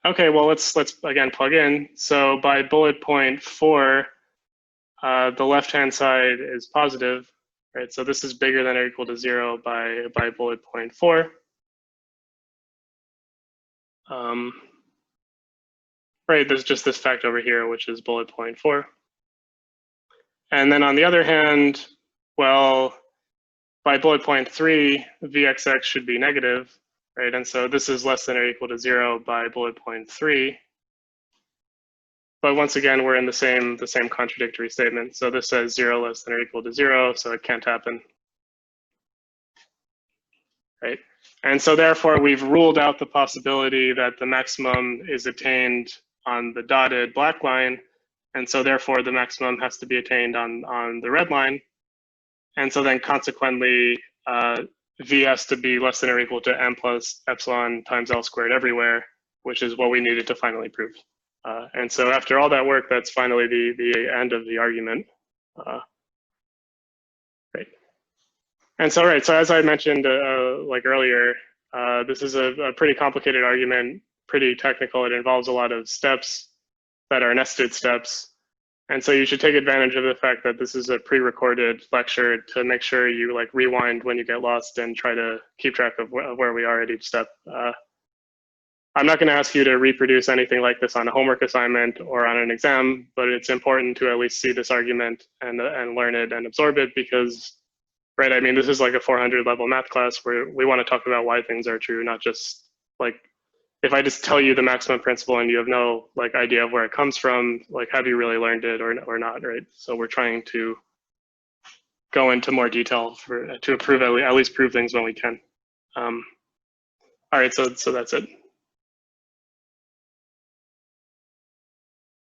Okay, well let's again plug in. So by bullet point 4, the left-hand side is positive, right? So this is bigger than or equal to 0 by bullet point 4. Right, there's just this fact over here, which is bullet point 4. And then on the other hand, well, by bullet point 3, vxx should be negative, right? And so this is less than or equal to 0 by bullet point 3. But once again, we're in the same contradictory statement. So this says 0 less than or equal to 0, so it can't happen, right? And so therefore, we've ruled out the possibility that the maximum is attained on the dotted black line. And so therefore, the maximum has to be attained on the red line. And so then consequently, v has to be less than or equal to m plus epsilon times L squared everywhere, which is what we needed to finally prove. And so after all that work, that's finally the end of the argument. Right. And so, right, so as I mentioned like earlier, this is a pretty complicated argument, pretty technical. It involves a lot of steps that are nested steps. And so you should take advantage of the fact that this is a pre-recorded lecture to make sure you like rewind when you get lost and try to keep track of where we are at each step. I'm not going to ask you to reproduce anything like this on a homework assignment or on an exam, but it's important to at least see this argument and learn it and absorb it because, right, I mean, this is like a 400 level math class where we want to talk about why things are true, not just like, if I just tell you the maximum principle and you have no like idea of where it comes from, like have you really learned it or not, right? So we're trying to go into more detail to prove at least prove things when we can. All right, so that's it.